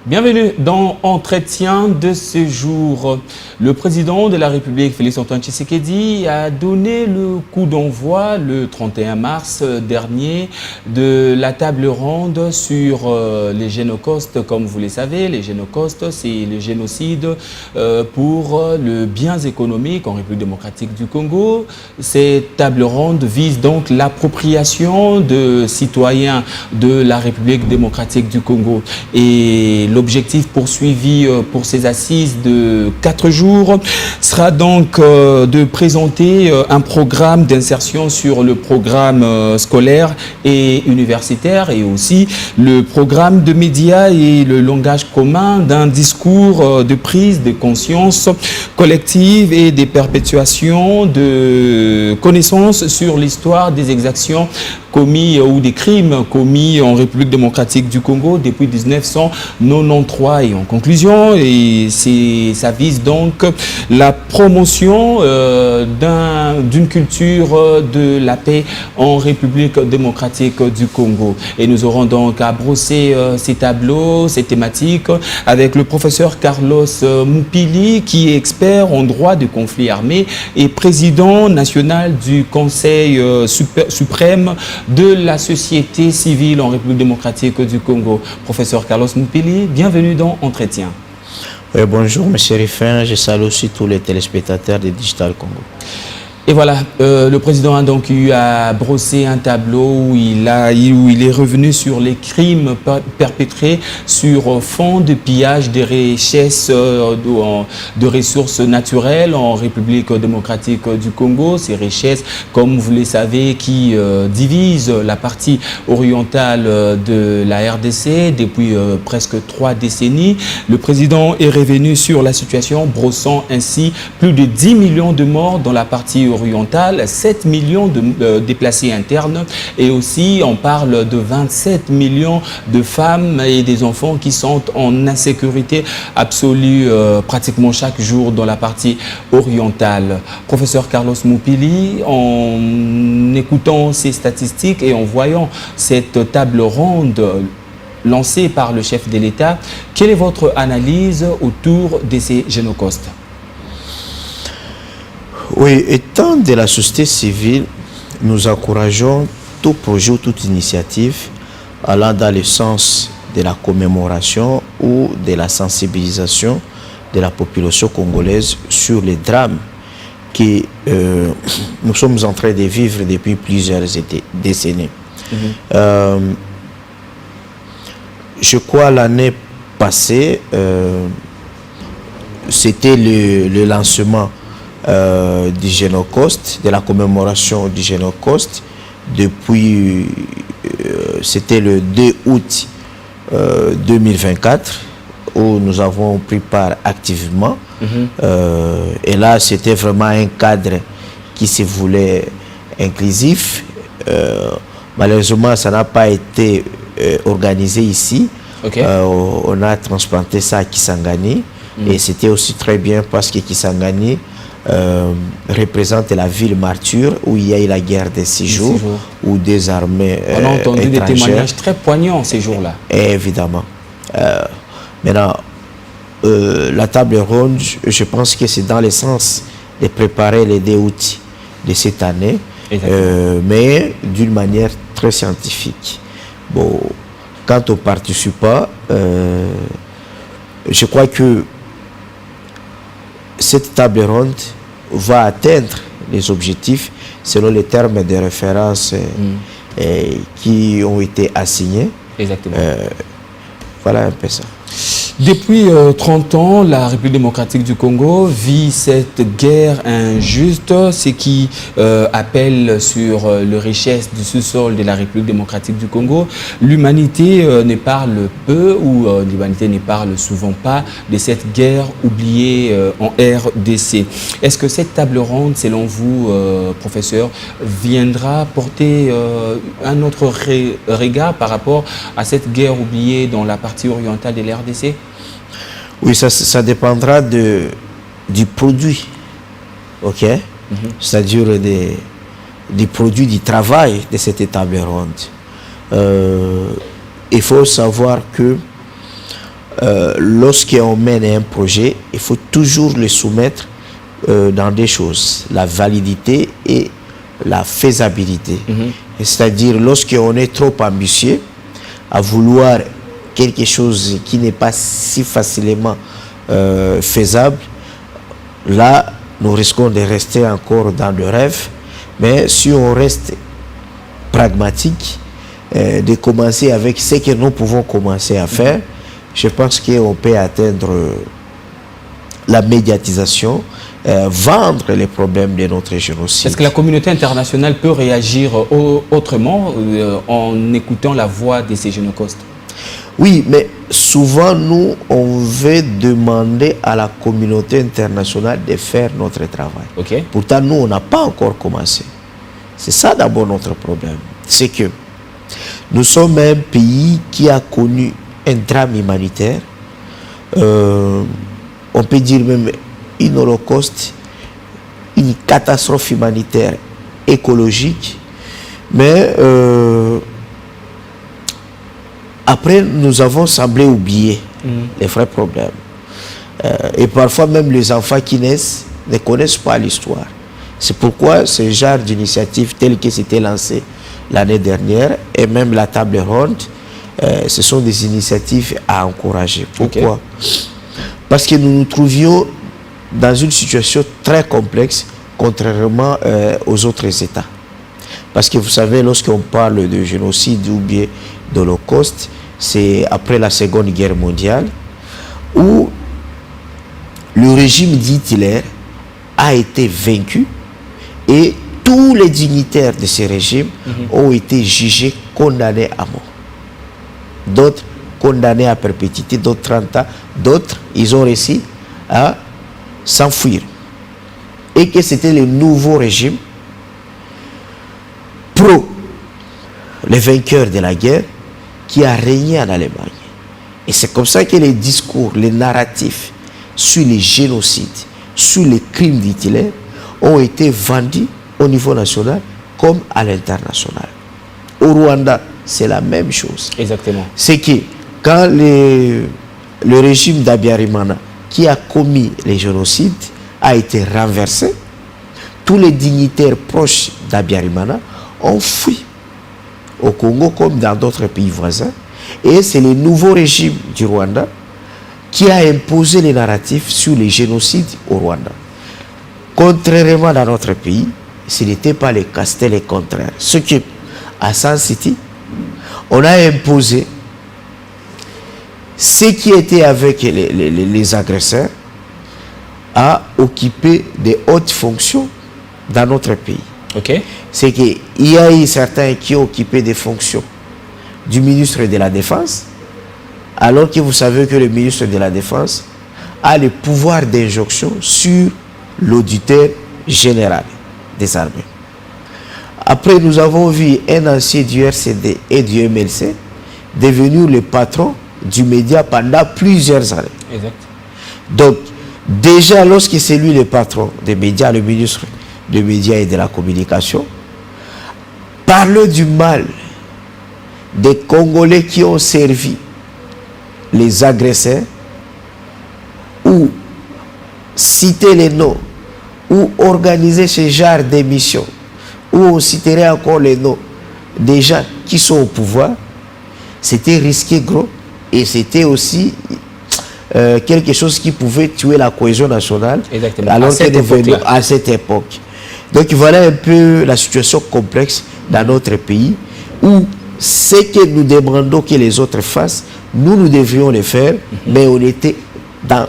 Bienvenue dans Entretien de ce jour. Le président de la République, Félix-Antoine Tshisekedi, a donné le coup d'envoi le 31 mars dernier de la table ronde sur les génocosts. Comme vous le savez, les génocosts, c'est le génocide pour le bien économique en République démocratique du Congo. Cette table ronde vise donc l'appropriation de citoyens de la République démocratique du Congo. Et l'objectif poursuivi pour ces assises de 4 jours sera donc de présenter un programme d'insertion sur le programme scolaire et universitaire et aussi le programme de médias et le langage commun d'un discours de prise de conscience collective et des perpétuations de connaissances sur l'histoire des exactions commis ou des crimes commis en République démocratique du Congo depuis 1993. Et en conclusion, ça vise donc la promotion d'une culture de la paix en République démocratique du Congo. Et nous aurons donc à brosser ces tableaux, ces thématiques avec le professeur Carlos Moupili, qui est expert en droit de conflit armé et président national du Conseil suprême de la société civile en République démocratique du Congo. Professeur Carlos Moupili, bienvenue dans Entretien. Oui, bonjour, M. Riffin. Je salue aussi tous les téléspectateurs de Digital Congo. Et voilà, le président a donc eu à brosser un tableau où il est revenu sur les crimes perpétrés sur fond de pillage des richesses de ressources naturelles en République démocratique du Congo. Ces richesses, comme vous le savez, qui divisent la partie orientale de la RDC depuis presque 3 décennies. Le président est revenu sur la situation, brossant ainsi plus de 10 millions de morts dans la partie orientale, 7 millions de déplacés internes et aussi on parle de 27 millions de femmes et des enfants qui sont en insécurité absolue pratiquement chaque jour dans la partie orientale. Professeur Carlos Moupili, en écoutant ces statistiques et en voyant cette table ronde lancée par le chef de l'État, quelle est votre analyse autour de ces génocosts? Oui, étant de la société civile, nous encourageons tout projet ou toute initiative allant dans le sens de la commémoration ou de la sensibilisation de la population congolaise sur les drames que nous sommes en train de vivre depuis plusieurs décennies. Je crois l'année passée, c'était le lancement du Génocost, de la commémoration du Génocost depuis, c'était le 2 août 2024 où nous avons pris part activement. Et là, c'était vraiment un cadre qui se voulait inclusif. Malheureusement, ça n'a pas été organisé ici. On a transplanté ça à Kisangani. Et c'était aussi très bien parce que Kisangani représente la ville martyre où il y a eu la guerre des 6 jours, où des armées on a entendu des témoignages très poignants ces jours-là. Évidemment. Maintenant, la table ronde, je pense que c'est dans le sens de préparer les 2 août de cette année, mais d'une manière très scientifique. Bon, quand on participe pas, je crois que cette table ronde va atteindre les objectifs selon les termes de référence qui ont été assignés. Exactement. Voilà un peu ça. Depuis 30 ans, la République démocratique du Congo vit cette guerre injuste, ce qui appelle sur les richesses du sous-sol de la République démocratique du Congo. L'humanité ne parle peu ou l'humanité ne parle souvent pas de cette guerre oubliée en RDC. Est-ce que cette table ronde, selon vous, professeur, viendra porter un autre regard par rapport à cette guerre oubliée dans la partie orientale de la RDC? Oui, ça dépendra du produit, ok? C'est-à-dire des produits du travail de cette table ronde. Il faut savoir que lorsqu'on mène un projet, il faut toujours le soumettre dans des choses, la validité et la faisabilité. C'est-à-dire, lorsqu'on est trop ambitieux à vouloir quelque chose qui n'est pas si facilement faisable, là, nous risquons de rester encore dans le rêve. Mais si on reste pragmatique, de commencer avec ce que nous pouvons commencer à faire, je pense qu'on peut atteindre la médiatisation, vendre les problèmes de notre génocide. Est-ce que la communauté internationale peut réagir autrement en écoutant la voix de ces génocostes? Oui, mais souvent, nous, on veut demander à la communauté internationale de faire notre travail. Okay. Pourtant, nous, on n'a pas encore commencé. C'est ça d'abord notre problème. C'est que nous sommes un pays qui a connu un drame humanitaire. On peut dire même une holocauste, une catastrophe humanitaire écologique. Mais après, nous avons semblé oublier les vrais problèmes. Et parfois, même les enfants qui naissent ne connaissent pas l'histoire. C'est pourquoi ce genre d'initiative telle que c'était lancée l'année dernière, et même la table ronde, ce sont des initiatives à encourager. Pourquoi? Parce que nous nous trouvions dans une situation très complexe, contrairement aux autres États. Parce que vous savez, lorsqu'on parle de génocide ou bien d'Holocauste, c'est après la Seconde Guerre mondiale, où le régime d'Hitler a été vaincu et tous les dignitaires de ce régime ont été jugés, condamnés à mort. D'autres condamnés à perpétuité, d'autres 30 ans, d'autres, ils ont réussi à s'enfuir. Et que c'était le nouveau régime pro, les vainqueurs de la guerre, qui a régné en Allemagne. Et c'est comme ça que les discours, les narratifs sur les génocides, sur les crimes d'Hitler ont été vendus au niveau national comme à l'international. Au Rwanda, c'est la même chose. Exactement. C'est que quand le régime d'Habyarimana, qui a commis les génocides, a été renversé, tous les dignitaires proches d'Habyarimana ont fui au Congo comme dans d'autres pays voisins. Et c'est le nouveau régime du Rwanda qui a imposé les narratifs sur les génocides au Rwanda. Contrairement dans notre pays, ce n'était pas le cas, c'était le contraire. Ce qui, à San City, on a imposé ceux qui étaient avec les agresseurs à occuper des hautes fonctions dans notre pays. Okay. C'est qu'il y a eu certains qui ont occupé des fonctions du ministre de la Défense, alors que vous savez que le ministre de la Défense a le pouvoir d'injonction sur l'auditeur général des armées. Après, nous avons vu un ancien du RCD et du MLC devenir le patron du média pendant plusieurs années. Exact. Donc, déjà, lorsque c'est lui le patron des médias, le ministre des médias et de la communication, parle du mal des Congolais qui ont servi les agresseurs, ou citer les noms, ou organiser ce genre d'émission, où on citerait encore les noms des gens qui sont au pouvoir, c'était risqué gros, et c'était aussi quelque chose qui pouvait tuer la cohésion nationale. Exactement. Alors que nous venions à cette époque. Donc voilà un peu la situation complexe dans notre pays, où ce que nous demandons que les autres fassent, nous devrions le faire, mais on était dans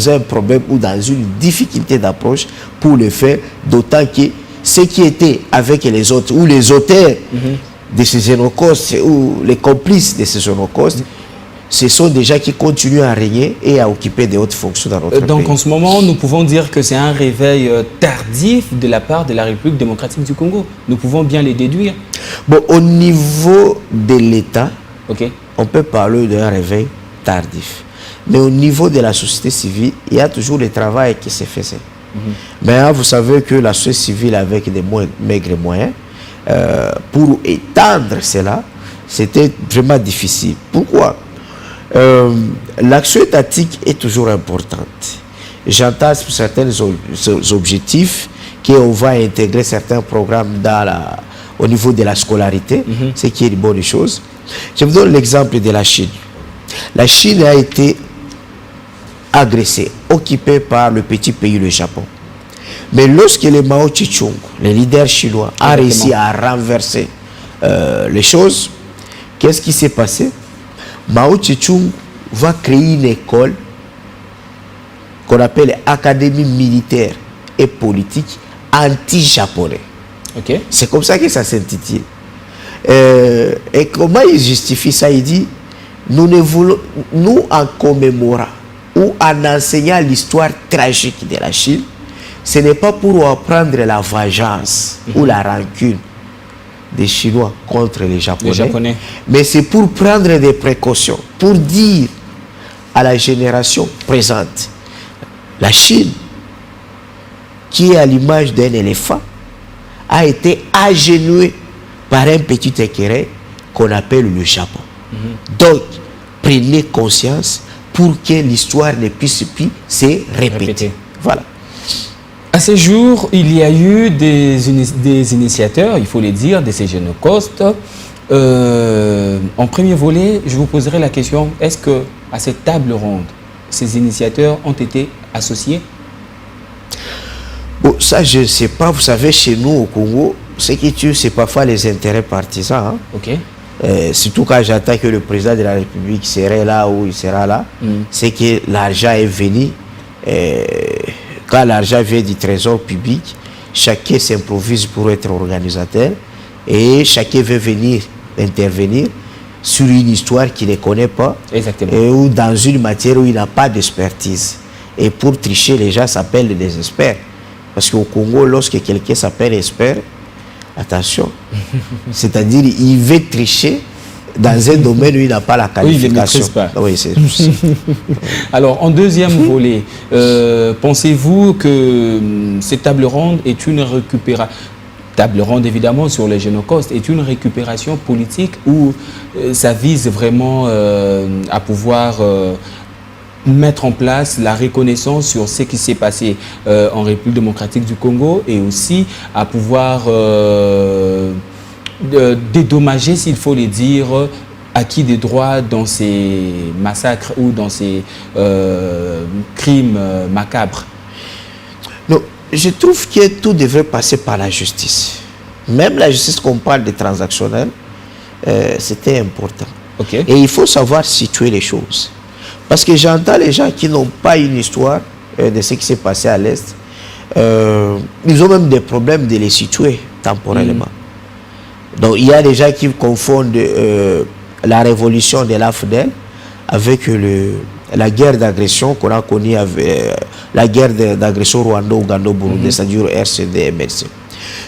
un problème ou dans une difficulté d'approche pour le faire, d'autant que ceux qui étaient avec les autres, ou les auteurs de ces génocaustes, ou les complices de ces génocaustes, ce sont des gens qui continuent à régner et à occuper des hautes fonctions dans notre pays. Donc en ce moment, nous pouvons dire que c'est un réveil tardif de la part de la République démocratique du Congo. Nous pouvons bien les déduire. Bon, au niveau de l'État, Okay. on peut parler d'un réveil tardif. Mais au niveau de la société civile, il y a toujours le travail qui se faisait. Mais vous savez que la société civile, avec des maigres moyens, pour étendre cela, c'était vraiment difficile. Pourquoi? L'action étatique est toujours importante. J'entends pour certains objectifs qu'on va intégrer certains programmes au niveau de la scolarité, ce qui est une bonne chose. Je vous donne l'exemple de la Chine. La Chine a été agressée, occupée par le petit pays, le Japon. Mais lorsque le Mao Tse-tung, le leader chinois, a réussi à renverser les choses, qu'est-ce qui s'est passé? Mao Tse-tung va créer une école qu'on appelle Académie militaire et politique anti-japonais. Okay. C'est comme ça que ça s'intitule. Et comment il justifie ça? Il dit, nous en commémorant ou en enseignant l'histoire tragique de la Chine, ce n'est pas pour apprendre la vengeance ou la rancune des Chinois contre les Japonais. Mais c'est pour prendre des précautions, pour dire à la génération présente, la Chine, qui est à l'image d'un éléphant, a été agenouée par un petit écureuil qu'on appelle le Japon. Donc, prenez conscience pour que l'histoire ne puisse plus se répéter. Voilà. À ce jour, il y a eu des initiateurs, il faut le dire, de ces Génocost. En premier volet, je vous poserai la question, est-ce qu'à cette table ronde, ces initiateurs ont été associés? Bon, ça, je ne sais pas. Vous savez, chez nous, au Congo, ce qui tue, c'est parfois les intérêts partisans. Hein. Okay. Surtout quand j'attends que le président de la République serait là ou il sera là, c'est que l'argent est venu. Quand l'argent vient du trésor public, chacun s'improvise pour être organisateur et chacun veut venir intervenir sur une histoire qu'il ne connaît pas. Exactement. Ou dans une matière où il n'a pas d'expertise. Et pour tricher, les gens s'appellent des experts. Parce qu'au Congo, lorsque quelqu'un s'appelle expert, attention, c'est-à-dire il veut tricher dans un domaine où il n'a pas la qualification. Oui, il ne maîtrise pas. Oui, c'est Alors, en deuxième volet, pensez-vous que cette table ronde est une récupération, table ronde évidemment sur les Génocost, est une récupération politique ou ça vise vraiment à pouvoir mettre en place la reconnaissance sur ce qui s'est passé en République démocratique du Congo et aussi à pouvoir dédommager, s'il faut le dire, acquis des droits dans ces massacres ou dans ces crimes macabres? Non, je trouve que tout devrait passer par la justice. Même la justice qu'on parle de transactionnelle, c'était important. Okay. Et il faut savoir situer les choses. Parce que j'entends les gens qui n'ont pas une histoire de ce qui s'est passé à l'Est. Ils ont même des problèmes de les situer temporellement. Donc il y a des gens qui confondent la révolution de l'AFDEL avec la guerre d'agression qu'on a connue, la guerre d'agression Rwanda-Ouganda-Burundi, c'est-à-dire RCD-MLC.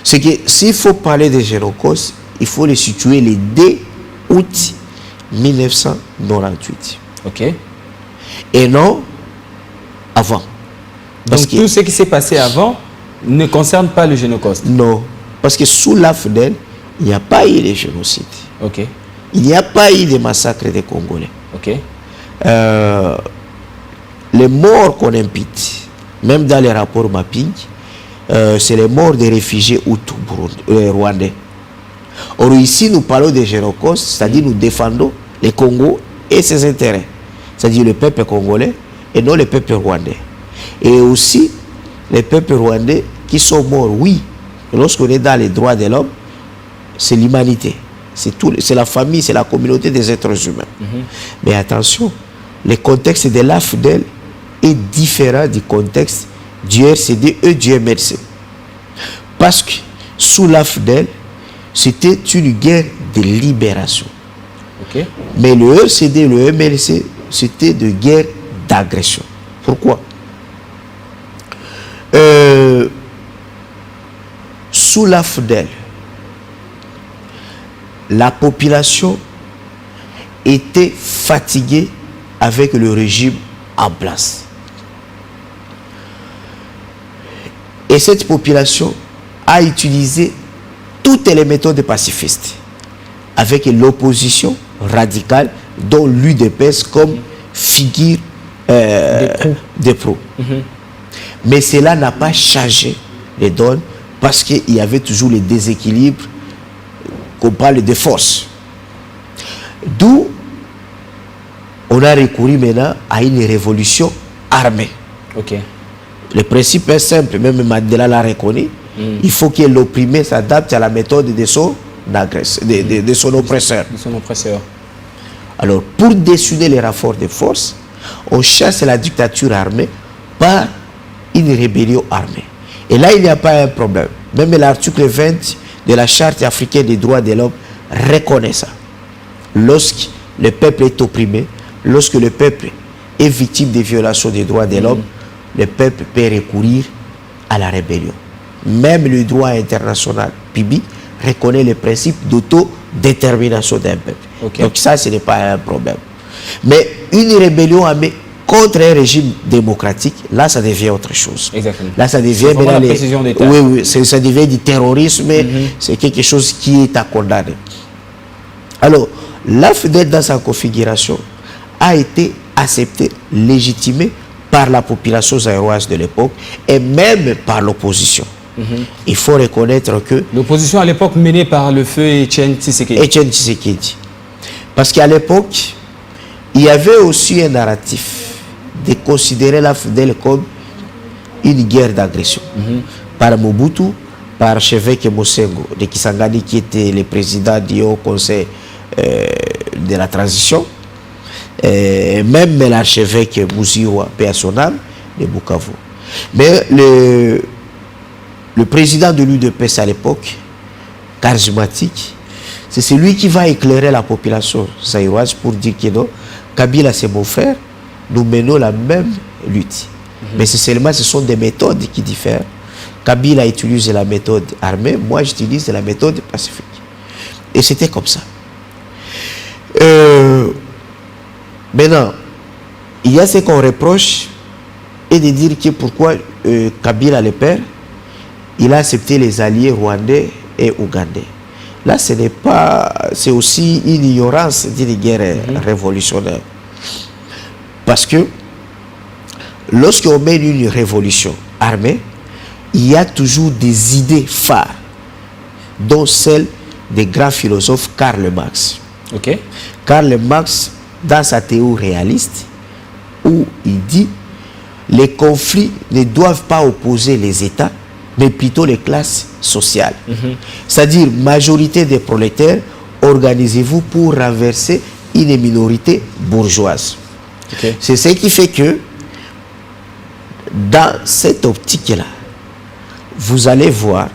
C'est que s'il faut parler des Génocost, il faut les situer le 2 août 1998. Ok. Et non avant. Donc tout ce qui s'est passé avant ne concerne pas le Génocost? Non, parce que sous l'AFDEL, il n'y a pas eu de génocide. Ok. Il n'y a pas eu de massacre des Congolais. Ok. Les morts qu'on impute, même dans les rapports mapping, c'est les morts des réfugiés Hutus rwandais. Or ici, nous parlons des Génocost, c'est-à-dire nous défendons les Congos et ses intérêts. C'est-à-dire le peuple congolais et non le peuple rwandais. Et aussi les peuples rwandais qui sont morts, oui. Lorsqu'on est dans les droits de l'homme, c'est l'humanité. C'est la famille, c'est la communauté des êtres humains. Mais attention, le contexte de l'AFDEL est différent du contexte du RCD et du MLC. Parce que sous l'AFDEL, c'était une guerre de libération. Okay. Mais le RCD et le MLC, c'était de guerre d'agression. Pourquoi? Sous l'AFDEL, la population était fatiguée avec le régime en place. Et cette population a utilisé toutes les méthodes pacifistes avec l'opposition radicale dont l'UDPS comme figure des pros. Mais cela n'a pas changé les donnes parce qu'il y avait toujours les déséquilibres qu'on parle de force. D'où on a recouru maintenant à une révolution armée. Okay. Le principe est simple, même Mandela l'a reconnu. Il faut que l'opprimé s'adapte à la méthode de son agresseur, de son oppresseur. Alors, pour décider les rapports de force, on chasse la dictature armée par une rébellion armée. Et là, il n'y a pas un problème. Même l'article 20 de la Charte africaine des droits de l'homme reconnaît ça. Lorsque le peuple est opprimé, lorsque le peuple est victime des violations des droits de l'homme, le peuple peut recourir à la rébellion. Même le droit international public reconnaît le principe d'autodétermination d'un peuple. Okay. Donc ça, ce n'est pas un problème. Mais une rébellion armée contre un régime démocratique, là, ça devient autre chose. Exactement. Là, ça devient la précision d'État. Oui, ça devient du terrorisme. C'est quelque chose qui est à condamner. Alors, l'AFDEL dans sa configuration a été acceptée, légitimée par la population zaïroise de l'époque et même par l'opposition. Il faut reconnaître que... L'opposition à l'époque menée par le feu Etienne Tshisekedi. Parce qu'à l'époque, il y avait aussi un narratif de considérer l'AFDEL comme une guerre d'agression. Par Mobutu, par l'archevêque Mosengo de Kisangani, qui était le président du Haut Conseil de la transition, et même l'archevêque Mouziwa, paix à son âme, de Bukavu. Mais le président de l'UDPS à l'époque, charismatique, c'est celui qui va éclairer la population zaïroise pour dire que non, Kabila c'est mon frère, nous menons la même lutte. Mais c'est seulement, ce sont des méthodes qui diffèrent. Kabila utilise la méthode armée, moi j'utilise la méthode pacifique. Et c'était comme ça. Maintenant, il y a ce qu'on reproche et de dire que pourquoi Kabila le père, il a accepté les alliés rwandais et ougandais. Là, ce n'est pas, c'est aussi une ignorance d'une guerre révolutionnaire. Parce que lorsqu'on mène une révolution armée, il y a toujours des idées phares, dont celle des grands philosophes Karl Marx. Okay. Karl Marx, dans sa théorie réaliste, où il dit les conflits ne doivent pas opposer les États, mais plutôt les classes sociales. C'est-à-dire, majorité des prolétaires, organisez-vous pour renverser une minorité bourgeoise. Okay. C'est ce qui fait que, dans cette optique-là, vous allez voir,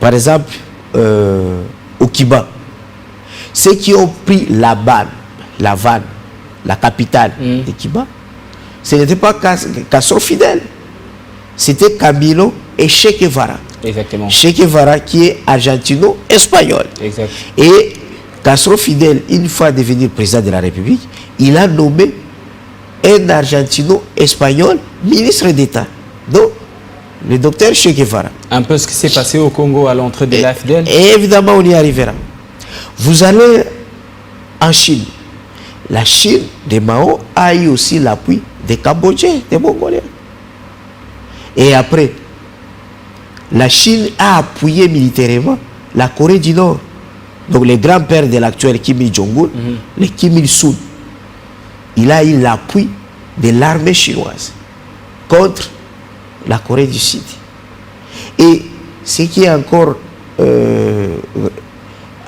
par exemple, au Kiba, ceux qui ont pris la vanne, la capitale de Kiba, ce n'était pas Castro Fidel, c'était Camilo et Che Guevara. Exactement. Che Guevara qui est argentino-espagnol. Exact. Et Castro Fidel, une fois devenu président de la République, il a nommé un argentino-espagnol ministre d'État. Donc, le docteur Che Guevara. Un peu ce qui s'est passé au Congo à l'entrée de l'AFDEL. Et évidemment, on y arrivera. Vous allez en Chine. La Chine de Mao a eu aussi l'appui des Cambodgiens, des Mongoliens. Et après, la Chine a appuyé militairement la Corée du Nord. Donc, le grand-père de l'actuel Kim Il-jong-un, le Kim Il-sung, il a eu l'appui de l'armée chinoise contre la Corée du Sud. Et ce qui est encore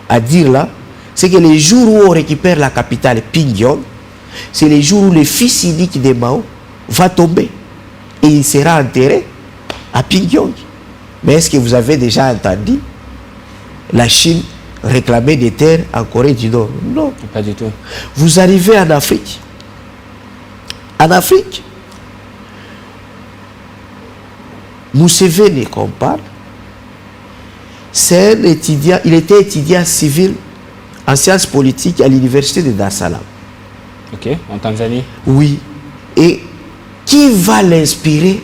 à dire là, c'est que les jours où on récupère la capitale Pyongyang, c'est les jours où le fils unique de Mao va tomber. Et il sera enterré à Pyongyang. Mais est-ce que vous avez déjà entendu la Chine réclamer des terres en Corée du Nord? Non. Pas du tout. Vous arrivez en Afrique. En Afrique, Museveni qu'on parle, c'est un étudiant, il était étudiant civil en sciences politiques à l'université de Dar es Salaam. Ok, en Tanzanie. Oui. Et qui va l'inspirer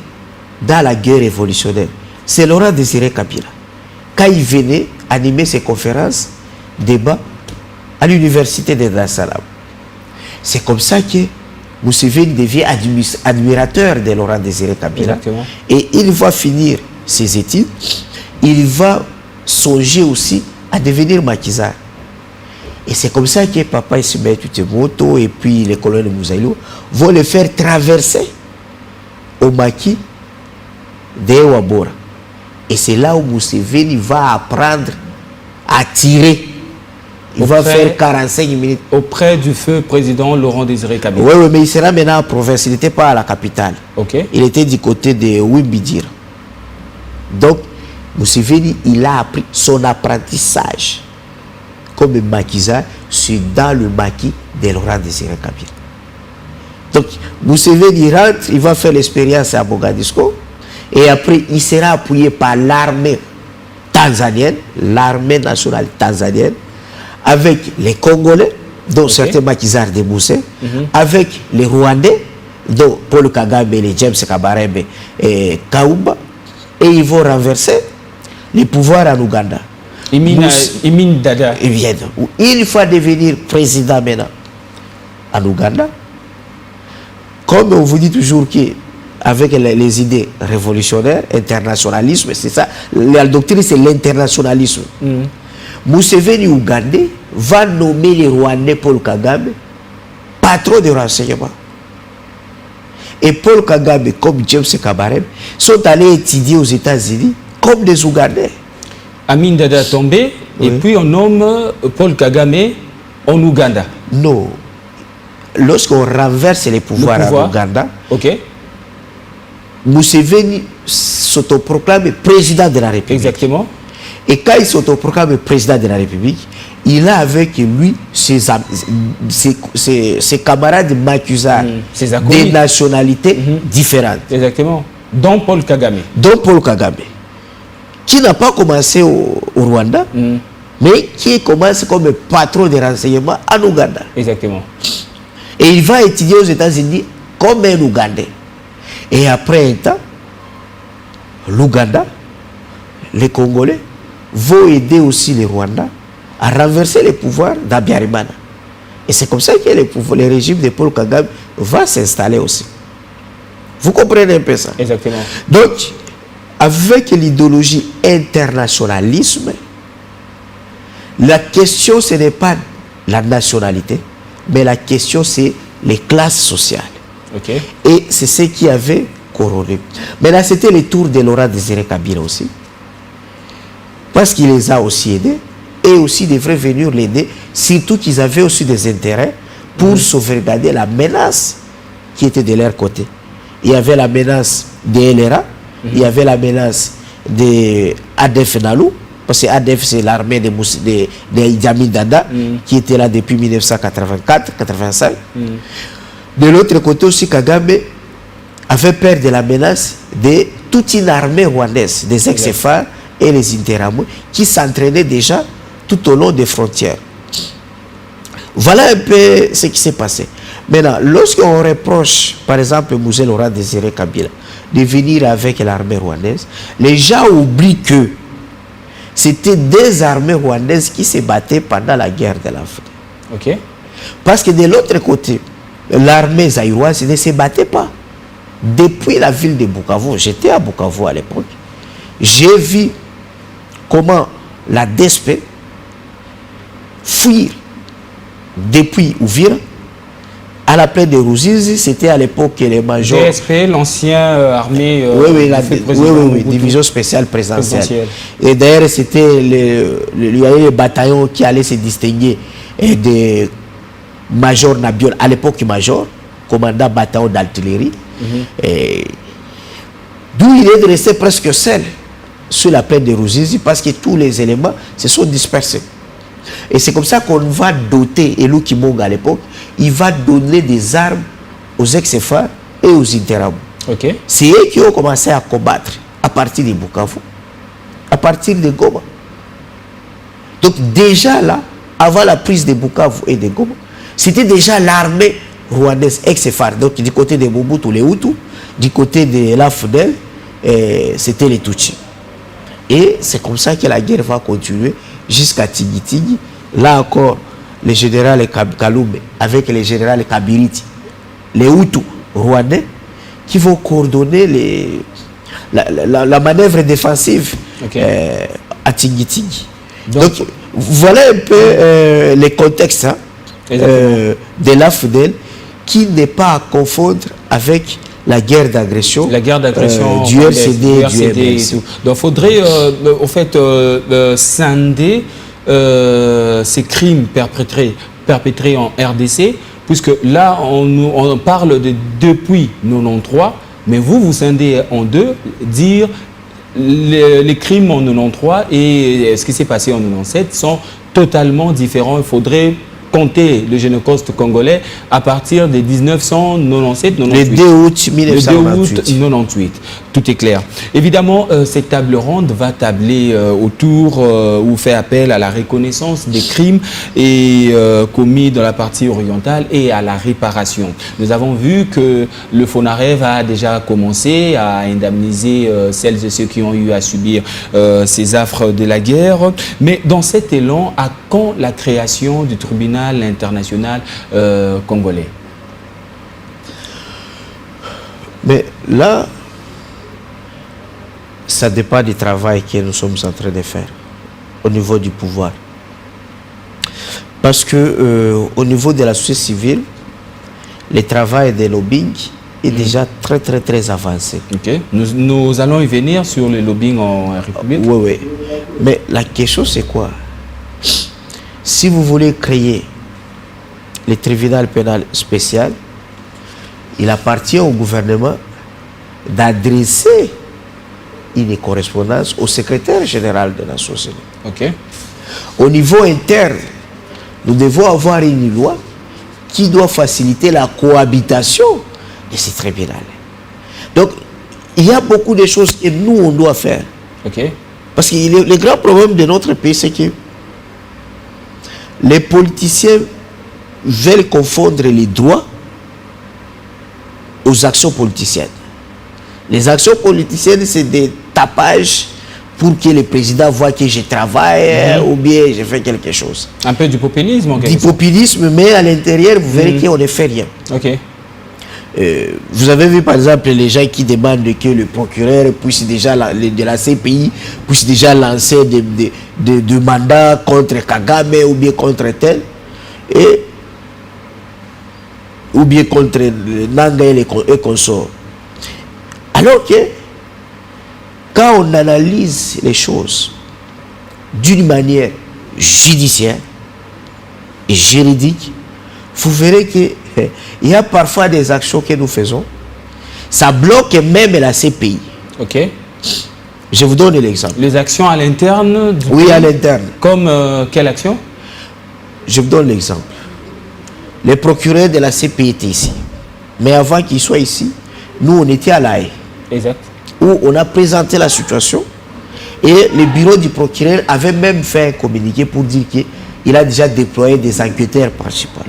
dans la guerre révolutionnaire? C'est Laurent Désiré Kabila. Quand il venait animer ses conférences, débats à l'université de Dar es Salaam. c'est comme ça que Museveni devient admirateur de Laurent Désiré Kabila. Exactement. Et il va finir ses études. Il va songer aussi à devenir maquisard. Et c'est comme ça que Papa Ismaël Tutemoto et puis les colonels Mouzaïlo vont le faire traverser au maquis d'Ewabora. Et c'est là où Museveni va apprendre à tirer. Il va faire 45 minutes. Auprès du feu président Laurent Désiré Kabila. Oui, mais il sera maintenant en province. Il n'était pas à la capitale. Okay. Il était du côté de Wimbidir. Donc, Museveni, il a appris son apprentissage comme maquisard, c'est dans le maquis de Laurent Désiré Kabila. Donc, Museveni rentre, il va faire l'expérience à Mogadiscio, et après, il sera appuyé par l'armée tanzanienne, l'armée nationale tanzanienne, avec les Congolais, dont certains maquisards de Moussé, avec les Rwandais, dont Paul Kagame, les James Kabarebe et Kaumba, et ils vont renverser les pouvoirs en Ouganda. Imin Dada. Il faut devenir président maintenant en Ouganda. Comme on vous dit toujours qu'avec les idées révolutionnaires, internationalisme, c'est ça, la doctrine c'est l'internationalisme. Museveni Ougandais va nommer les Rwandais Paul Kagame patron de renseignement. Et Paul Kagame, comme James Kabarebe, sont allés étudier aux États-Unis comme des Ougandais. Amin Dada tombé, et puis on nomme Paul Kagame en Ouganda. Non. Lorsqu'on renverse les pouvoirs en Ouganda, Museveni s'autoproclame président de la République. Exactement. Et quand il s'autoproclame président de la République, il a avec lui ses camarades maquisards des nationalités différentes. Exactement. Dont Paul Kagame. Dont Paul Kagame. Qui n'a pas commencé au Rwanda, mais qui commence comme patron de renseignement en Ouganda. Exactement. Et il va étudier aux États-Unis comme un Ougandais. Et après un temps, l'Ouganda, les Congolais, vont aider aussi les Rwandais à renverser les pouvoirs d'Abiyarimana. Et c'est comme ça que le régime de Paul Kagame va s'installer aussi. Vous comprenez un peu ça? Exactement. Donc, avec l'idéologie internationalisme, la question ce n'est pas la nationalité, mais la question c'est les classes sociales. Et c'est ce qui avait couronné. Mais là c'était le tour de Laurent Désiré Kabila aussi. Parce qu'il les a aussi aidés et aussi devraient venir l'aider, surtout qu'ils avaient aussi des intérêts pour sauvegarder la menace qui était de leur côté. Il y avait la menace des LRA, il y avait la menace de ADF Nalou, parce que ADF c'est l'armée de Idi Amin Dada qui était là depuis 1984-85. De l'autre côté aussi, Kagame avait peur de la menace de toute une armée rwandaise, des ex-FAR et les Interahamwe qui s'entraînaient déjà tout au long des frontières. Voilà un peu ce qui s'est passé. Maintenant, lorsqu'on reproche, par exemple, Moussé Laurent Désiré Kabila de venir avec l'armée rwandaise, les gens oublient que c'était des armées rwandaises qui se battaient pendant la guerre de l'Afrique. Parce que de l'autre côté, l'armée zaïroise ne se battait pas. Depuis la ville de Bukavu, j'étais à Bukavu à l'époque, j'ai vu comment la DSP fuir depuis Uvira à la plaine de Ruzizi. C'était à l'époque les majors. DSP, l'ancien armée. Oui, division spéciale présidentielle. Et d'ailleurs, c'était il y avait les bataillons qui allaient se distinguer des major Nabiol, à l'époque major, commandant bataillon d'artillerie. D'où il est resté presque seul sur la plaine de Ruzizi parce que tous les éléments se sont dispersés. Et c'est comme ça qu'on va doter Elou Kimonga à l'époque, il va donner des armes aux ex-FAR et aux Interahamwe. C'est eux qui ont commencé à combattre à partir de Bukavu, à partir de Goma. Donc déjà là, avant la prise de Bukavu et de Goma, c'était déjà l'armée rwandaise ex-FAR. Donc du côté de Mobutu, les Hutus, du côté de la FUDEL, c'était les Tutsis. Et c'est comme ça que la guerre va continuer jusqu'à Tigui-Tigui. Là encore, le général Kaloumbe avec le général Kabiriti, les Hutus rwandais, qui vont coordonner la manœuvre défensive à Tingitingi. Donc, voilà un peu les contextes de l'AFDEL, qui n'est pas à confondre avec la guerre d'agression du RCD et du MLC. Donc, il faudrait au fait scinder ces crimes perpétrés en RDC, puisque là, on parle de depuis 93, mais vous scindez en deux, dire les crimes en 93 et ce qui s'est passé en 97 sont totalement différents. Il faudrait compter le Génocoste congolais à partir de 1997-98. Le 2 août 1998. Tout est clair. Évidemment, cette table ronde va tabler autour ou fait appel à la reconnaissance des crimes commis dans la partie orientale et à la réparation. Nous avons vu que le FONAREV a déjà commencé à indemniser celles et ceux qui ont eu à subir ces affres de la guerre. Mais dans cet élan, à quand la création du tribunal international congolais? Mais là, ça dépend du travail que nous sommes en train de faire au niveau du pouvoir. Parce que au niveau de la société civile, le travail de lobbying est déjà très avancé. Okay. Nous allons y venir sur le lobbying en République. Oui. Mais la question, c'est quoi? Si vous voulez créer le tribunal pénal spécial, il appartient au gouvernement d'adresser une correspondance au secrétaire général de la société. Okay. Au niveau interne, nous devons avoir une loi qui doit faciliter la cohabitation de ces tribunaux. Donc, il y a beaucoup de choses que nous, on doit faire. Okay. Parce que le grand problème de notre pays, c'est que les politiciens veulent confondre les droits aux actions politiciennes. Les actions politiciennes, c'est des tapages pour que le président voit que je travaille ou bien je fais quelque chose. Un peu du populisme en quelque sorte. Du populisme, mais à l'intérieur, vous verrez qu'on ne fait rien. Okay. Vous avez vu par exemple les gens qui demandent que le procureur puisse déjà, de la CPI, puisse déjà lancer des mandats contre Kagame ou bien contre tel, ou bien contre Nanga et consorts. Alors que quand on analyse les choses d'une manière judiciaire et juridique, vous verrez qu'il y a parfois des actions que nous faisons, ça bloque même la CPI. Ok. Je vous donne l'exemple. Les actions à l'interne? Oui, à l'interne. Comme quelle action? Je vous donne l'exemple. Le procureur de la CPI était ici. Mais avant qu'il soit ici, nous, on était à l'AE. Exact. Où on a présenté la situation et le bureau du procureur avait même fait un communiqué pour dire qu'il a déjà déployé des enquêteurs principaux.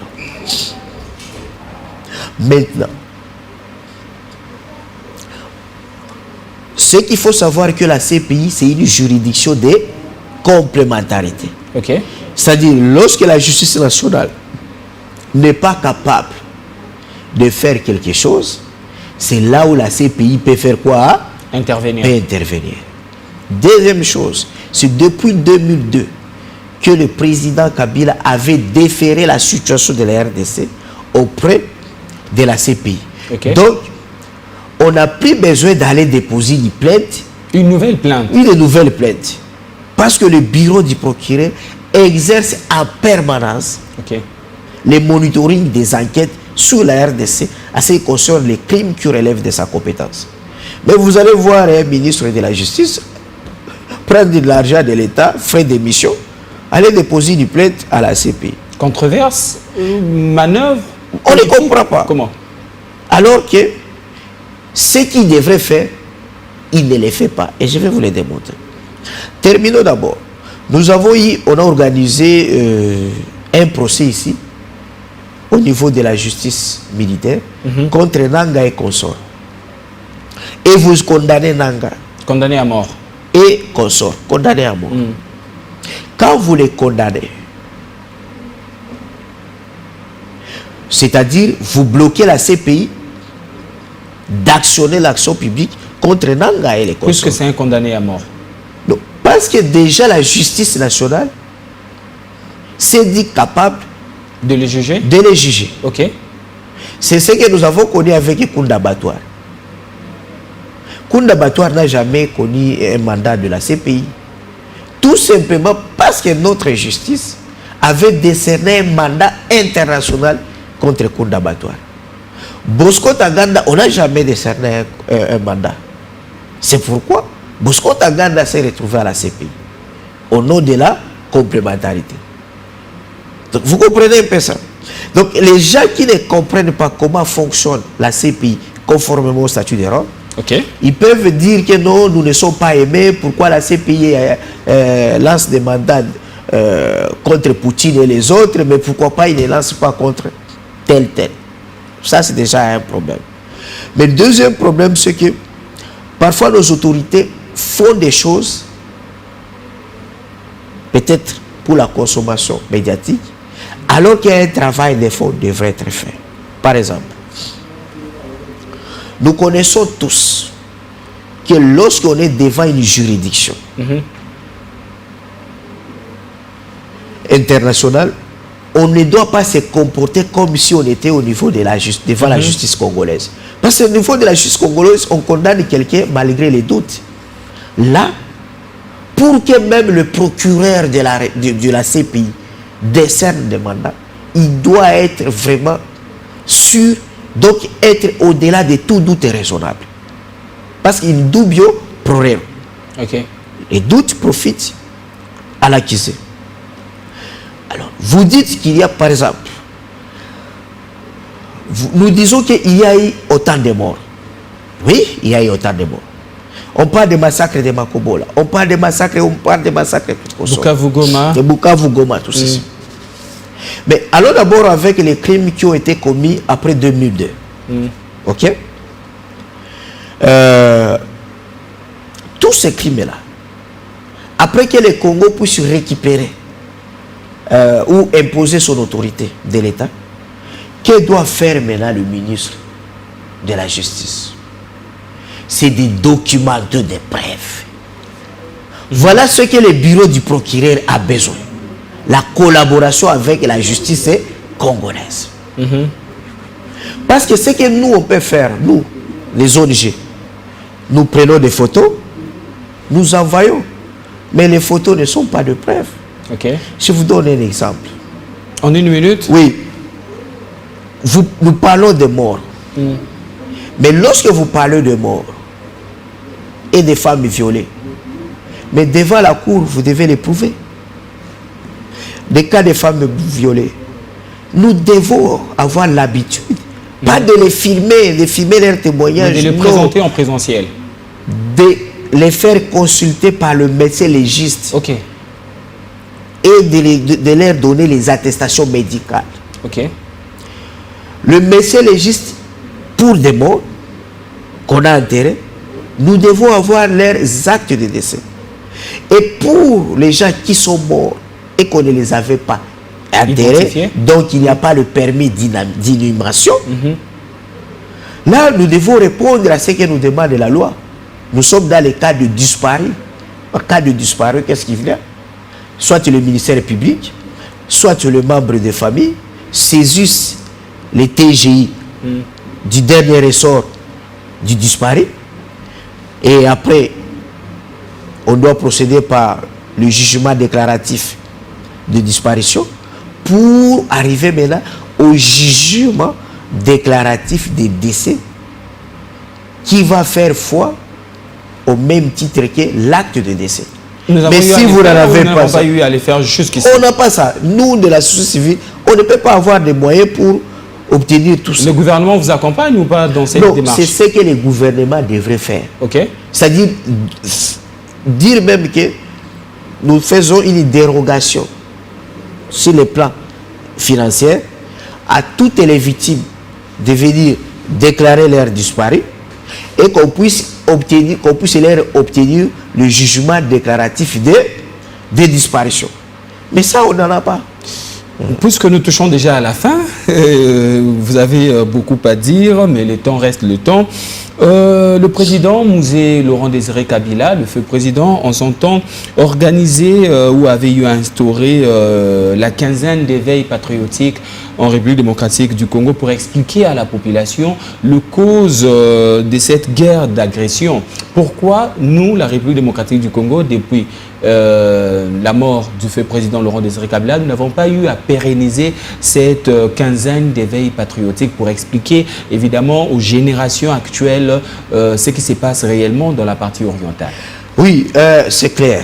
Maintenant, ce qu'il faut savoir que la CPI, c'est une juridiction de complémentarité. Okay. C'est-à-dire, lorsque la justice nationale n'est pas capable de faire quelque chose, c'est là où la CPI peut faire quoi? Intervenir. Peut intervenir. Deuxième chose, c'est depuis 2002 que le président Kabila avait déféré la situation de la RDC auprès de la CPI. Okay. Donc, on n'a plus besoin d'aller déposer une plainte. Une nouvelle plainte. Une nouvelle plainte. Parce que le bureau du procureur exerce en permanence le monitoring des enquêtes sur la RDC à ce qui concerne les crimes qui relèvent de sa compétence. Mais vous allez voir un ministre de la Justice prendre de l'argent de l'État, faire des missions, aller déposer une plainte à la CPI. Controverse, manœuvre. On ne comprend pas. Comment? Alors que ce qu'il devrait faire, il ne le fait pas. Et je vais vous le démontrer. Terminons d'abord. On a organisé un procès ici, au niveau de la justice militaire, contre Nanga et consorts. Et vous condamnez Nanga. Condamné à mort. Et consorts, condamné à mort. Quand vous les condamnez, C'est-à-dire, vous bloquez la CPI d'actionner l'action publique contre Nanga et les consorts. Puisque c'est un condamné à mort. Non, parce que déjà la justice nationale s'est dit capable de les juger. De les juger. Ok. C'est ce que nous avons connu avec Kounda Batouar. Kounda Batouar n'a jamais connu un mandat de la CPI. Tout simplement parce que notre justice avait décerné un mandat international contre Kounda Batouar. Bosco Taganda, on n'a jamais décerné un mandat. C'est pourquoi Bosco Taganda s'est retrouvé à la CPI au nom de la complémentarité. Donc, vous comprenez un peu ça. Donc les gens qui ne comprennent pas comment fonctionne la CPI conformément au statut de Rome, ils peuvent dire que non, nous ne sommes pas aimés, pourquoi la CPI lance des mandats contre Poutine et les autres, mais pourquoi pas ils ne lancent pas contre tel. Ça, c'est déjà un problème. Mais le deuxième problème, c'est que parfois nos autorités font des choses, peut-être pour la consommation médiatique, alors qu'il y a un travail de fond qui devrait être fait. Par exemple, nous connaissons tous que lorsqu'on est devant une juridiction internationale, on ne doit pas se comporter comme si on était au niveau de la devant la justice congolaise. Parce qu'au niveau de la justice congolaise, on condamne quelqu'un malgré les doutes. Là, pour que même le procureur de la CPI décerne des mandats, il doit être vraiment sûr, donc être au-delà de tout doute raisonnable. Parce qu'il dubio pro reo. Les doutes profitent à l'accusé. Alors, vous dites qu'il y a, par exemple, nous disons qu'il y a eu autant de morts. Oui, il y a eu autant de morts. On parle de massacres de Makobola, on parle de massacres de Bukavu-Goma. De Bukavu-Goma, tout ceci. Mais allons d'abord avec les crimes qui ont été commis après 2002. Ok? Tous ces crimes-là, après que le Congo puisse récupérer ou imposer son autorité de l'État, que doit faire maintenant le ministre de la Justice? C'est des documents de preuves. Voilà ce que le bureau du procureur a besoin. La collaboration avec la justice congolaise. Parce que ce que nous, on peut faire, nous, les ONG, nous prenons des photos, nous envoyons. Mais les photos ne sont pas de preuves. Je vous donne un exemple. En une minute? Oui. Nous parlons de morts. Mais lorsque vous parlez de morts et des femmes violées, mais devant la cour, vous devez les prouver. Des cas de femmes violées, nous devons avoir l'habitude, pas de les filmer, de filmer leurs témoignages, mais de les présenter en présentiel. De les faire consulter par le médecin légiste. Et de leur donner les attestations médicales. Le médecin légiste, pour des morts qu'on a enterrés, nous devons avoir leurs actes de décès. Et pour les gens qui sont morts et qu'on ne les avait pas enterrés, donc il n'y a pas le permis d'inhumation, là nous devons répondre à ce que nous demande la loi. Nous sommes dans les cas de disparu. En cas de disparu, qu'est-ce qui vient? Soit le ministère public, soit le membre de famille saisissent les TGI du dernier ressort du disparu, et après on doit procéder par le jugement déclaratif de disparition pour arriver maintenant au jugement déclaratif de décès qui va faire foi au même titre que l'acte de décès. Mais si vous n'en avez pas ça, on n'a pas ça. Nous, de la société civile, on ne peut pas avoir des moyens pour obtenir tout ça. Le gouvernement vous accompagne ou pas dans cette démarche? C'est ce que le gouvernement devrait faire. C'est-à-dire dire même que nous faisons une dérogation sur le plan financier à toutes les victimes de venir déclarer leur disparu et qu'on puisse leur obtenir le jugement déclaratif de disparition. Mais ça, on n'en a pas. Puisque nous touchons déjà à la fin, vous avez beaucoup à dire, mais le temps reste le temps. Le président Mouzé Laurent-Désiré Kabila, le feu président, en son temps, organisé ou avait eu instauré la quinzaine d'éveils patriotiques en République démocratique du Congo pour expliquer à la population le cause de cette guerre d'agression. Pourquoi nous, la République démocratique du Congo, depuis la mort du feu président Laurent-Désiré Kabila, nous n'avons pas eu à pérenniser cette quinzaine d'éveils patriotiques pour expliquer évidemment aux générations actuelles ce qui se passe réellement dans la partie orientale? Oui, c'est clair.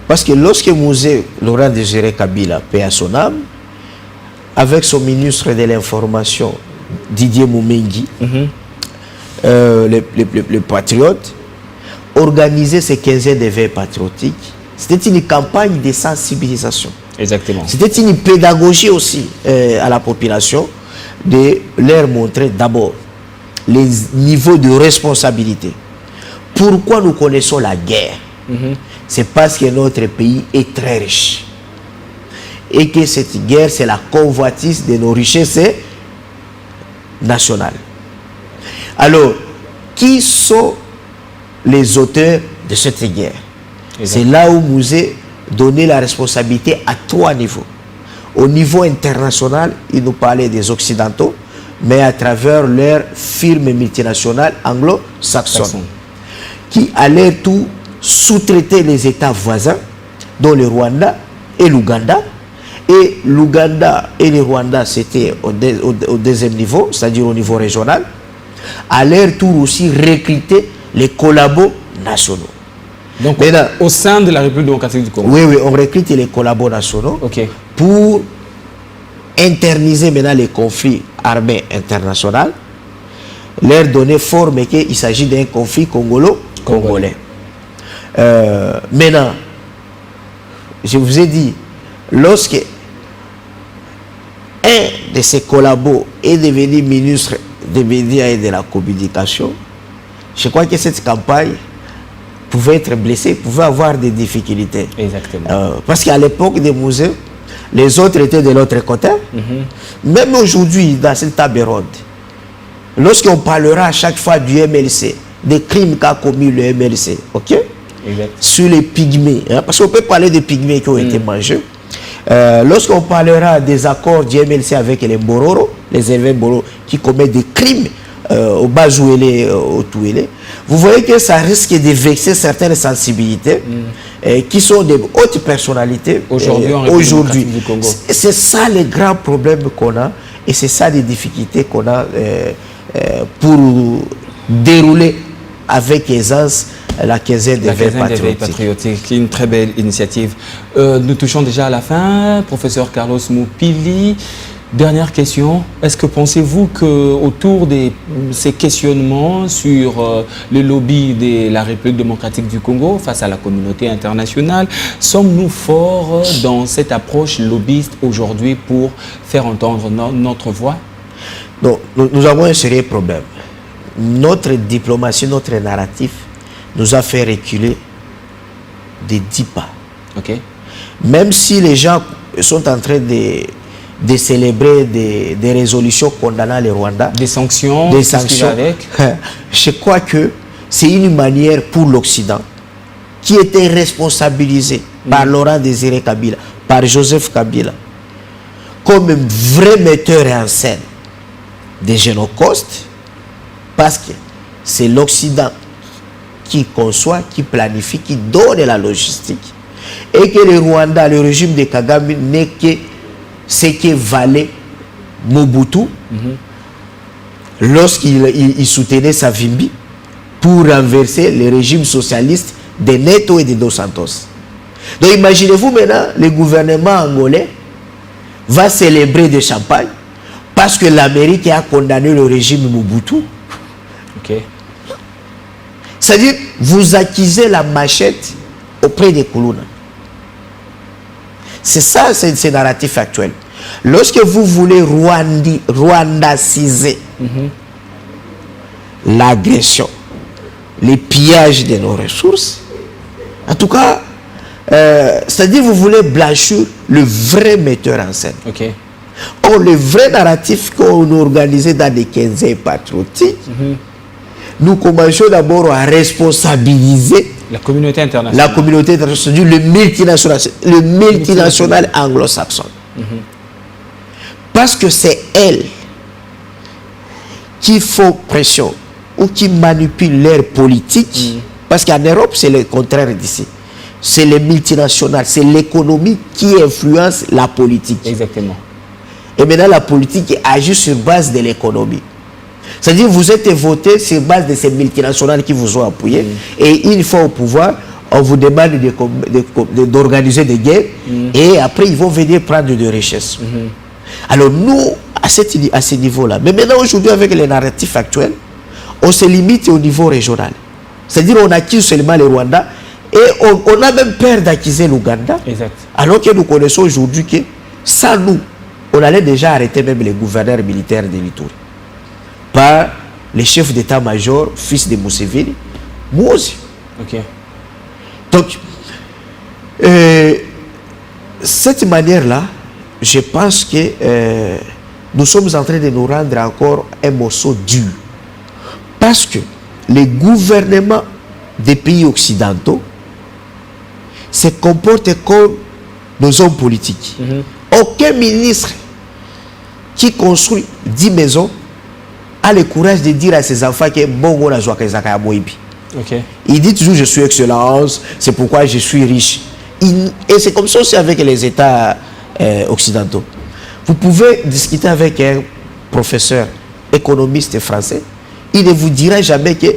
Parce que lorsque Mouzé Laurent-Désiré Kabila, paix à son âme, avec son ministre de l'Information, Didier Moumengi, le patriote, organiser ces quinzaines d'éveils patriotiques, c'était une campagne de sensibilisation. Exactement. C'était une pédagogie aussi à la population de leur montrer d'abord les niveaux de responsabilité. Pourquoi nous connaissons la guerre? C'est parce que notre pays est très riche. Et que cette guerre, c'est la convoitise de nos richesses nationales. Alors, qui sont les auteurs de cette guerre? C'est là où Mouzé donnait la responsabilité à 3 niveaux. Au niveau international, il nous parlait des Occidentaux, mais à travers leurs firmes multinationales anglo-saxonnes, qui allaient tout sous-traiter les États voisins, dont le Rwanda et l'Ouganda. Et l'Ouganda et le Rwanda, c'était au deuxième niveau, c'est-à-dire au niveau régional, à leur tour aussi recruter les collabos nationaux. Donc, maintenant, au sein de la République démocratique du Congo? Oui, oui, on recrute les collabos nationaux pour interniser maintenant les conflits armés internationaux, leur donner forme qu'il s'agit d'un conflit congolais. Maintenant, je vous ai dit, lorsque un de ces collabos est devenu ministre des médias et de la communication, je crois que cette campagne pouvait être blessée, pouvait avoir des difficultés. Exactement. Parce qu'à l'époque des musées, les autres étaient de l'autre côté. Même aujourd'hui, dans cette table ronde, lorsqu'on parlera à chaque fois du MLC, des crimes qu'a commis le MLC, ok? Sur les pygmées, hein, parce qu'on peut parler des pygmées qui ont été mangés. Lorsqu'on parlera des accords du MLC avec les Bororo, les éleveurs Bororo, qui commettent des crimes au Bazouélé, au Touélé, vous voyez que ça risque de vexer certaines sensibilités qui sont des hautes personnalités aujourd'hui. C'est ça le grand problème qu'on a et c'est ça les difficultés qu'on a pour dérouler avec aisance la quinzaine d'éveils patriotiques. Une très belle initiative. Nous touchons déjà à la fin. Professeur Carlos Moupili, dernière question. Est-ce que pensez-vous qu'autour de ces questionnements sur le lobby de la République démocratique du Congo face à la communauté internationale, sommes-nous forts dans cette approche lobbyiste aujourd'hui pour faire entendre notre voix? Non, nous avons un sérieux problème. Notre diplomatie, notre narratif nous a fait reculer de 10 pas. Même si les gens sont en train de célébrer des résolutions condamnant le Rwanda, des sanctions, avec. Je crois que c'est une manière pour l'Occident qui était responsabilisé par Laurent Désiré Kabila, par Joseph Kabila, comme un vrai metteur en scène des génocides, parce que c'est l'Occident qui conçoit, qui planifie, qui donne la logistique. Et que le Rwanda, le régime de Kagame, n'est que ce que valait Mobutu lorsqu'il soutenait Savimbi pour renverser le régime socialiste de Neto et de Dos Santos. Donc imaginez-vous maintenant, le gouvernement angolais va célébrer des champagne parce que l'Amérique a condamné le régime Mobutu. C'est-à-dire, vous accusez la machette auprès des Koulouna. C'est ça, c'est ce narratif actuel. Lorsque vous voulez rwandaciser l'agression, les pillages de nos ressources, en tout cas, c'est-à-dire vous voulez blanchir le vrai metteur en scène. Or, le vrai narratif qu'on organisait dans les 15 patriotiques, nous commençons d'abord à responsabiliser la communauté internationale. La communauté internationale, le multinational anglo-saxon. Parce que c'est elle qui font pression ou qui manipule leur politique. Parce qu'en Europe, c'est le contraire d'ici. C'est les multinationales, c'est l'économie qui influence la politique. Exactement. Et maintenant, la politique agit sur base de l'économie. C'est-à-dire vous êtes voté sur base de ces multinationales qui vous ont appuyé. Et une fois au pouvoir, on vous demande d'organiser des guerres. Et après, ils vont venir prendre des richesses. Alors nous, à ce niveau-là, mais maintenant aujourd'hui avec les narratifs actuels, on se limite au niveau régional. C'est-à-dire on accuse seulement le Rwanda et on a même peur d'accuser l'Ouganda. Alors que nous connaissons aujourd'hui que sans nous, on allait déjà arrêter même les gouverneurs militaires de l'Ituri. Par les chefs d'état-major, fils de Museveni, moi aussi. Donc, cette manière-là, je pense que nous sommes en train de nous rendre encore un morceau dur. Parce que les gouvernements des pays occidentaux se comportent comme nos hommes politiques. Aucun ministre qui construit 10 maisons a le courage de dire à ses enfants que bon, on a joué à Moïbi. Il dit toujours je suis excellence, c'est pourquoi je suis riche. Et c'est comme ça aussi avec les États occidentaux. Vous pouvez discuter avec un professeur économiste français, il ne vous dira jamais que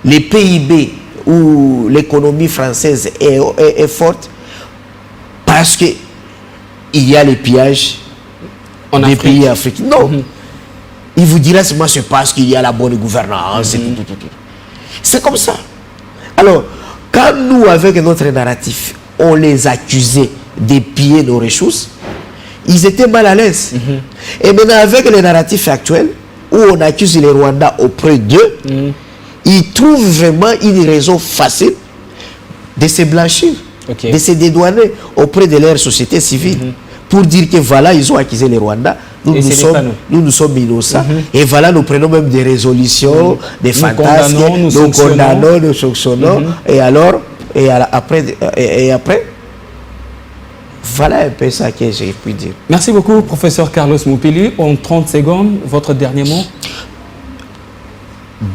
les PIB ou l'économie française est forte parce que il y a les pillages des pays africains. Non. Il vous dira moi c'est parce qu'il y a la bonne gouvernance. C'est comme ça. Alors, quand nous, avec notre narratif, on les accusait de piller nos ressources, ils étaient mal à l'aise. Et maintenant, avec les narratifs actuels, où on accuse les Rwandais auprès d'eux, ils trouvent vraiment une raison facile de se blanchir, de se dédouaner auprès de leur société civile, pour dire que voilà, ils ont accusé les Rwandais, nous sommes innocents, et voilà, nous prenons même des résolutions, des fantasmes, nous condamnons, nous sanctionnons, et alors, et après, voilà un peu ça que j'ai pu dire. Merci beaucoup, professeur Carlos Mupili. En 30 secondes, votre dernier mot.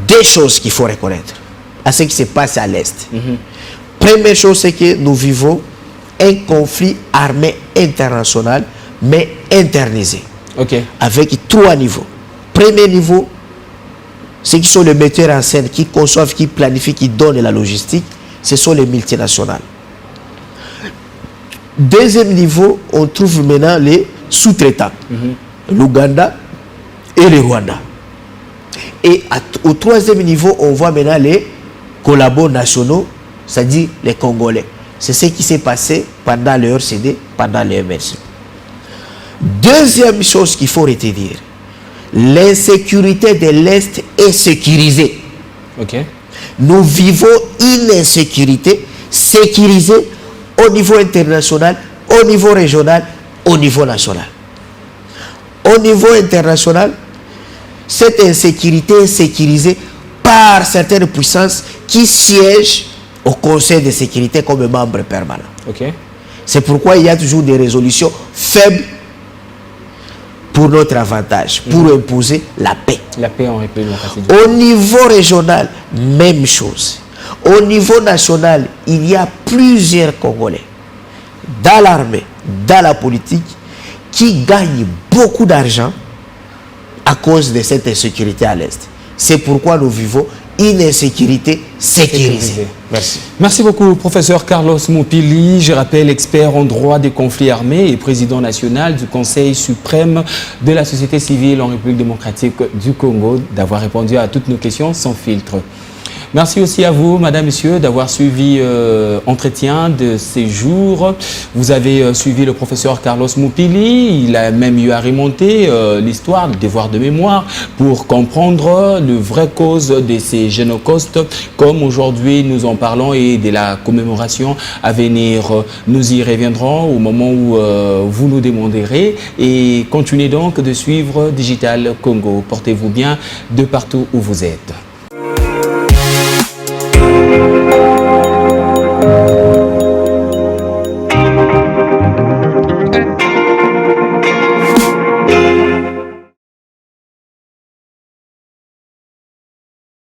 Deux choses qu'il faut reconnaître à ce qui se passe à l'Est. Première chose, c'est que nous vivons un conflit armé international, mais internisé. Avec 3 niveaux. Premier niveau, ceux qui sont les metteurs en scène, qui conçoivent, qui planifient, qui donnent la logistique, ce sont les multinationales. Deuxième niveau, on trouve maintenant les sous-traitants, l'Ouganda et le Rwanda. Et au troisième niveau, on voit maintenant les collabos nationaux, c'est-à-dire les Congolais. C'est ce qui s'est passé pendant le RCD, pendant le MRC. Deuxième chose qu'il faut retenir, l'insécurité de l'Est est sécurisée. Nous vivons une insécurité sécurisée au niveau international, au niveau régional, au niveau national. Au niveau international, cette insécurité est sécurisée par certaines puissances qui siègent au Conseil de sécurité comme membre permanent. C'est pourquoi il y a toujours des résolutions faibles pour notre avantage, pour imposer la paix. La paix en République démocratique. Au niveau régional, même chose. Au niveau national, il y a plusieurs Congolais dans l'armée, dans la politique, qui gagnent beaucoup d'argent à cause de cette insécurité à l'Est. C'est pourquoi nous vivons une insécurité sécurisée. Merci. Merci beaucoup, professeur Carlos Mupili. Je rappelle, expert en droit des conflits armés et président national du Conseil suprême de la société civile en République démocratique du Congo, d'avoir répondu à toutes nos questions sans filtre. Merci aussi à vous, madame, monsieur, d'avoir suivi entretien de ces jours. Vous avez suivi le professeur Carlos Moupili. Il a même eu à remonter l'histoire, le devoir de mémoire, pour comprendre le vrai cause de ces génocaustes, comme aujourd'hui nous en parlons, et de la commémoration à venir. Nous y reviendrons au moment où vous nous demanderez, et continuez donc de suivre Digital Congo. Portez-vous bien de partout où vous êtes.